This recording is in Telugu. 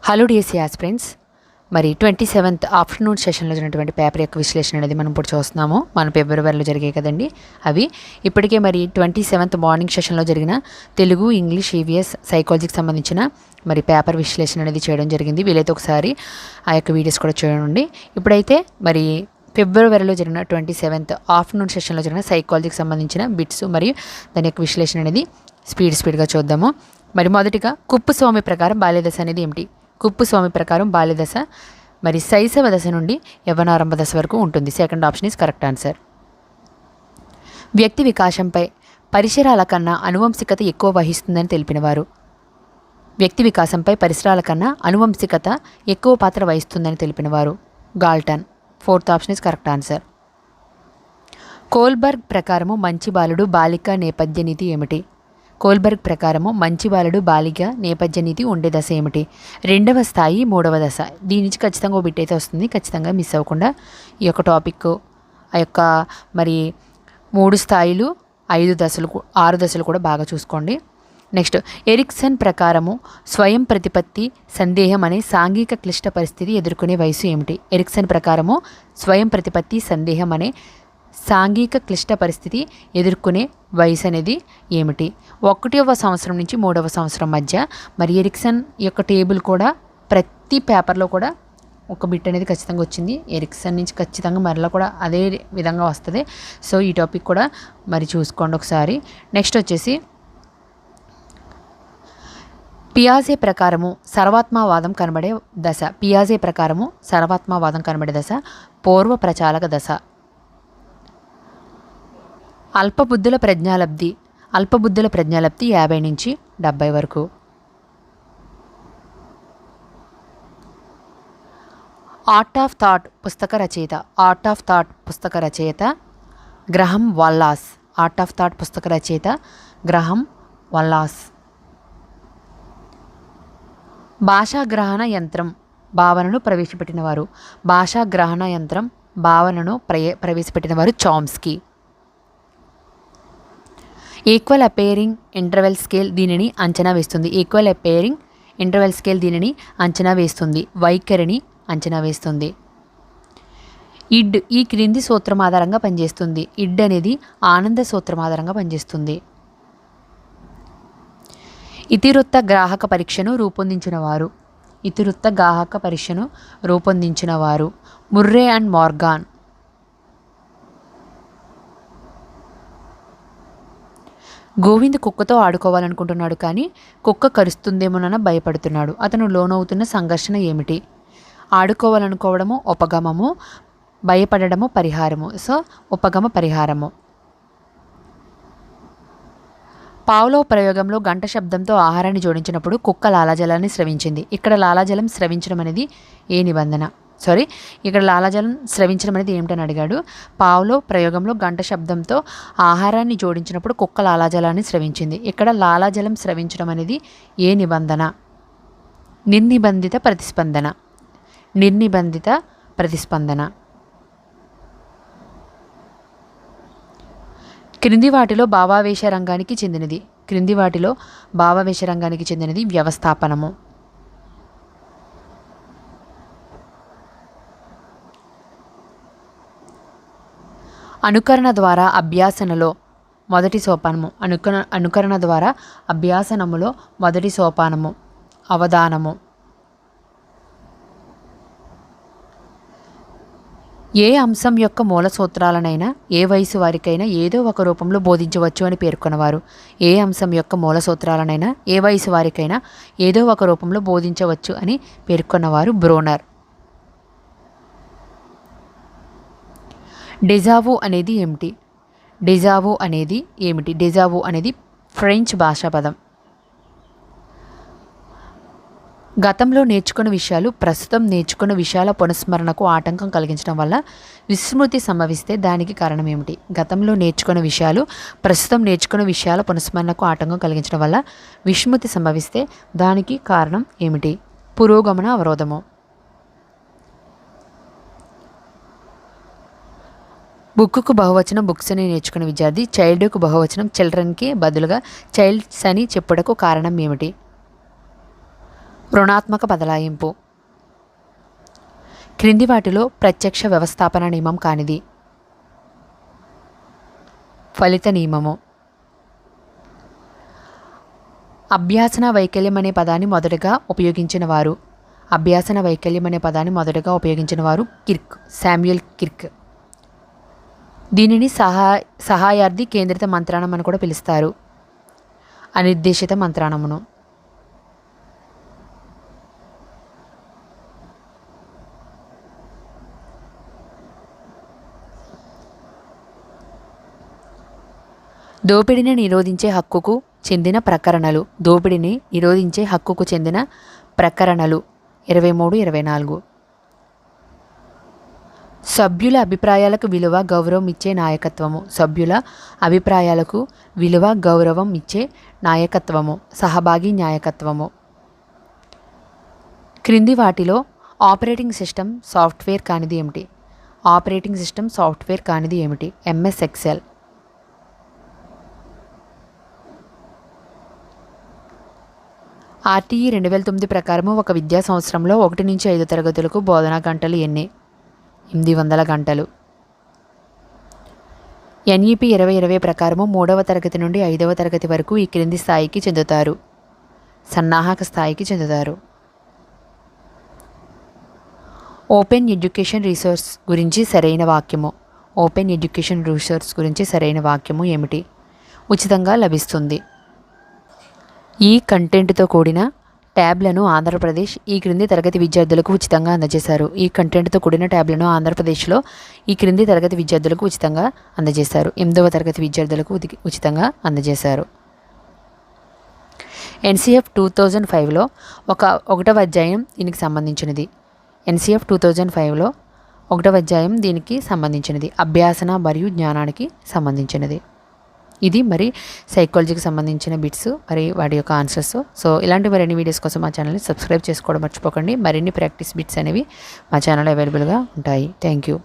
హలో డిఎస్సి ఆస్పిరెంట్స్, మరి 27th ఆఫ్టర్నూన్ సెషన్లో జరిగినటువంటి పేపర్ యొక్క విశ్లేషణ అనేది మనం ఇప్పుడు చూస్తున్నాము. మన ఫిబ్రవరిలో జరిగాయి కదండి అవి. ఇప్పటికే మరి 27th మార్నింగ్ సెషన్లో జరిగిన తెలుగు, ఇంగ్లీష్, ఈవీఎస్, సైకాలజీకి సంబంధించిన మరి పేపర్ విశ్లేషణ అనేది చేయడం జరిగింది. వీలైతే ఒకసారి ఆ యొక్క వీడియోస్ కూడా చూడండి. ఇప్పుడైతే మరి ఫిబ్రవరిలో జరిగిన 27th ఆఫ్టర్నూన్ సెషన్లో జరిగిన సైకాలజీకి సంబంధించిన బిట్స్ మరియు దాని యొక్క విశ్లేషణ అనేది స్పీడ్గా చూద్దాము. మరి మొదటిగా కుప్పుస్వామి ప్రకారం బాల్యదశ అనేది ఏమిటి? కుప్పుస్వామి ప్రకారం బాల్యదశ మరి శైశవ దశ నుండి యవ్వనారంభ దశ వరకు ఉంటుంది. Second option is correct answer. వ్యక్తి వికాసంపై పరిసరాల కన్నా అనువంశికత ఎక్కువ వహిస్తుందని తెలిపినవారు. వ్యక్తి వికాసంపై పరిసరాల కన్నా అనువంశికత ఎక్కువ పాత్ర వహిస్తుందని తెలిపినవారు Galton. Fourth option is correct answer. Kohlberg ప్రకారము మంచి బాలుడు బాలిక నేపథ్య నీతి ఏమిటి? కోల్బర్గ్ ప్రకారము మంచి బాలుడు బాలిక నేపథ్య నీతి ఉండే దశ ఏమిటి? రెండవ స్థాయి, మూడవ దశ. దీని నుంచి ఖచ్చితంగా ఓ బిట్ అయితే వస్తుంది. ఖచ్చితంగా మిస్ అవ్వకుండా ఈ యొక్క టాపిక్ ఆ యొక్క మరి 3 స్థాయిలు 5 దశలు 6 దశలు కూడా బాగా చూసుకోండి. నెక్స్ట్, ఎరిక్సన్ ప్రకారము స్వయం ప్రతిపత్తి సందేహం అనే సాంఘిక క్లిష్ట పరిస్థితి ఎదుర్కొనే వయసు ఏమిటి? ఎరిక్సన్ ప్రకారము స్వయం ప్రతిపత్తి సందేహం అనే సాంఘిక క్లిష్ట పరిస్థితి ఎదుర్కొనే వయసు అనేది ఏమిటి? 1వ సంవత్సరం నుంచి 3వ సంవత్సరం మధ్య. మరి ఎరిక్సన్ యొక్క టేబుల్ కూడా ప్రతి పేపర్లో కూడా ఒక బిట్ అనేది ఖచ్చితంగా వచ్చింది. ఎరిక్సన్ నుంచి ఖచ్చితంగా మరలా కూడా అదే విధంగా వస్తుంది. సో ఈ టాపిక్ కూడా మరి చూసుకోండి ఒకసారి. నెక్స్ట్ వచ్చేసి పియాజే ప్రకారము సర్వాత్మవాదం కనబడే దశ. పియాజే ప్రకారము సర్వాత్మవాదం కనబడే దశ పూర్వ ప్రచాలక దశ. అల్పబుద్ధుల ప్రజ్ఞాలబ్ధి 50 నుంచి 70 వరకు. ఆర్ట్ ఆఫ్ థాట్ పుస్తక రచయిత. ఆర్ట్ ఆఫ్ థాట్ పుస్తక రచయిత గ్రహం వాల్లాస్. ఆర్ట్ ఆఫ్ థాట్ పుస్తక రచయిత గ్రహం వాల్లాస్. భాషాగ్రహణ యంత్రం భావనను ప్రవేశపెట్టినవారు. భాషాగ్రహణ యంత్రం భావనను ప్రవేశపెట్టినవారు Chomsky. Equal appearing interval scale దీనిని అంచనా వేస్తుంది. ఈక్వల్ అపేరింగ్ ఇంటర్వెల్ స్కేల్ దీనిని అంచనా వేస్తుంది. వైఖరిని అంచనా వేస్తుంది. ఇడ్ ఈ క్రింది సూత్రం ఆధారంగా పనిచేస్తుంది. ఇడ్ అనేది ఆనంద సూత్రం ఆధారంగా పనిచేస్తుంది. ఇతివృత్త గ్రాహక పరీక్షను రూపొందించినవారు. ఇతివృత్త గ్రాహక పరీక్షను రూపొందించినవారు ముర్రే అండ్ మార్గాన్. గోవింద్ కుక్కతో ఆడుకోవాలనుకుంటున్నాడు, కానీ కుక్క కరుస్తుందేమోనన్న భయపడుతున్నాడు. అతను లోనవుతున్న సంఘర్షణ ఏమిటి? ఆడుకోవాలనుకోవడము ఉపగమము, భయపడము పరిహారము. సో ఉపగమ పరిహారము. పావ్లోవ్ ప్రయోగంలో గంట శబ్దంతో ఆహారాన్ని జోడించినప్పుడు కుక్క లాలాజలాన్ని స్రవించింది. ఇక్కడ లాలాజలం స్రవించడం అనేది ఏ నిబంధన? ఇక్కడ లాలాజలం స్రవించడం అనేది ఏమిటని అడిగాడు. పావ్లోవ్ ప్రయోగంలో గంట శబ్దంతో ఆహారాన్ని జోడించినప్పుడు కుక్క లాలాజలాన్ని స్రవించింది. ఇక్కడ లాలాజలం స్రవించడం అనేది ఏ నిబంధన? నిర్నిబంధిత ప్రతిస్పందన. నిర్నిబంధిత ప్రతిస్పందన. క్రింది వాటిలో భావావేశ రంగానికి చెందినది. క్రింది వాటిలో భావావేశ రంగానికి చెందినది వ్యవస్థాపనము. అనుకరణ ద్వారా అభ్యాసనలో మొదటి సోపానము. అనుకరణ ద్వారా అభ్యాసనములో మొదటి సోపానము అవధానము. ఏ అంశం యొక్క మూల సూత్రాలనైనా ఏ వయసు వారికైనా ఏదో ఒక రూపంలో బోధించవచ్చు అని పేర్కొన్నవారు. ఏ అంశం యొక్క మూల సూత్రాలనైనా ఏ వయసు వారికైనా ఏదో ఒక రూపంలో బోధించవచ్చు అని పేర్కొన్నవారు బ్రోనర్. డెజావు అనేది ఏమిటి? డెజావు అనేది ఏమిటి? డెజావు అనేది ఫ్రెంచ్ భాషా పదం. గతంలో నేర్చుకున్న విషయాలు ప్రస్తుతం నేర్చుకున్న విషయాల పునఃస్మరణకు ఆటంకం కలిగించడం వల్ల విస్మృతి సంభవిస్తే దానికి కారణం ఏమిటి? గతంలో నేర్చుకున్న విషయాలు ప్రస్తుతం నేర్చుకున్న విషయాల పునఃస్మరణకు ఆటంకం కలిగించడం వల్ల విస్మృతి సంభవిస్తే దానికి కారణం ఏమిటి? పురోగమన అవరోధము. బుక్కుకు బహువచనం బుక్స్ అని నేర్చుకున్న విద్యార్థి చైల్డ్కు బహువచనం చిల్డ్రన్కి బదులుగా చైల్డ్స్ అని చెప్పుటకు కారణం ఏమిటి? రుణాత్మక బదలాయింపు. క్రింది వాటిలో ప్రత్యక్ష వ్యవస్థాపన నియమం కానిది. ఫలిత నియమము. అభ్యాసన వైకల్యం అనే పదాన్ని మొదటగా ఉపయోగించిన వారు. అభ్యాసన వైకల్యం అనే పదాన్ని మొదటగా ఉపయోగించిన వారు కిర్క్, శామ్యూయల్ కిర్క్. దీనిని సహాయార్థి కేంద్రిత మంత్రాణం అని కూడా పిలుస్తారు. అనిర్దేశిత మంత్రాణమును. దోపిడీని నిరోధించే హక్కుకు చెందిన ప్రకరణలు. దోపిడీని నిరోధించే హక్కుకు చెందిన ప్రకరణలు 23, 24. సభ్యుల అభిప్రాయాలకు విలువ గౌరవం ఇచ్చే నాయకత్వము. సభ్యుల అభిప్రాయాలకు విలువ గౌరవం ఇచ్చే నాయకత్వము. సహభాగి నాయకత్వము. క్రింది వాటిలో ఆపరేటింగ్ సిస్టమ్ సాఫ్ట్వేర్ కానిది ఏమిటి? ఆపరేటింగ్ సిస్టమ్ సాఫ్ట్వేర్ కానిది ఏమిటి? MS Excel. RTE 2009 ప్రకారము ఒక విద్యా సంవత్సరంలో 1 నుంచి 5 తరగతులకు బోధనా గంటలు ఎన్ని? 800 గంటలు. NEP 2020 ప్రకారము 3వ తరగతి నుండి 5వ తరగతి వరకు ఈ క్రింది స్థాయికి చెందుతారు. సన్నాహక స్థాయికి చెందుతారు. ఓపెన్ ఎడ్యుకేషన్ రిసోర్స్ గురించి సరైన వాక్యము. ఓపెన్ ఎడ్యుకేషన్ రిసోర్స్ గురించి సరైన వాక్యము ఏమిటి? ఉచితంగా లభిస్తుంది. ఈ కంటెంట్తో కూడిన ట్యాబ్లను ఆంధ్రప్రదేశ్ ఈ క్రింది తరగతి విద్యార్థులకు ఉచితంగా అందజేశారు. ఈ కంటెంట్తో కూడిన ట్యాబ్లను ఆంధ్రప్రదేశ్లో ఈ క్రింది తరగతి విద్యార్థులకు ఉచితంగా అందజేశారు. 8వ తరగతి విద్యార్థులకు ఉచితంగా అందజేశారు. NCF 2005లో 1వ అధ్యాయం దీనికి సంబంధించినది. NCF 2005లో 1వ అధ్యాయం దీనికి సంబంధించినది. అభ్యాసన మరియు జ్ఞానానికి సంబంధించినది. ఇది మరి సైకాలజీకి సంబంధించిన బిట్స్, మరి వాటి యొక్క ఆన్సర్స్. సో ఇలాంటి మరిన్ని వీడియోస్ కోసం మా ఛానల్ని సబ్స్క్రైబ్ చేసుకోవడం మర్చిపోకండి. మరిన్ని ప్రాక్టీస్ బిట్స్ అనేవి మా ఛానల్ అవైలబుల్గా ఉంటాయి. Thank you.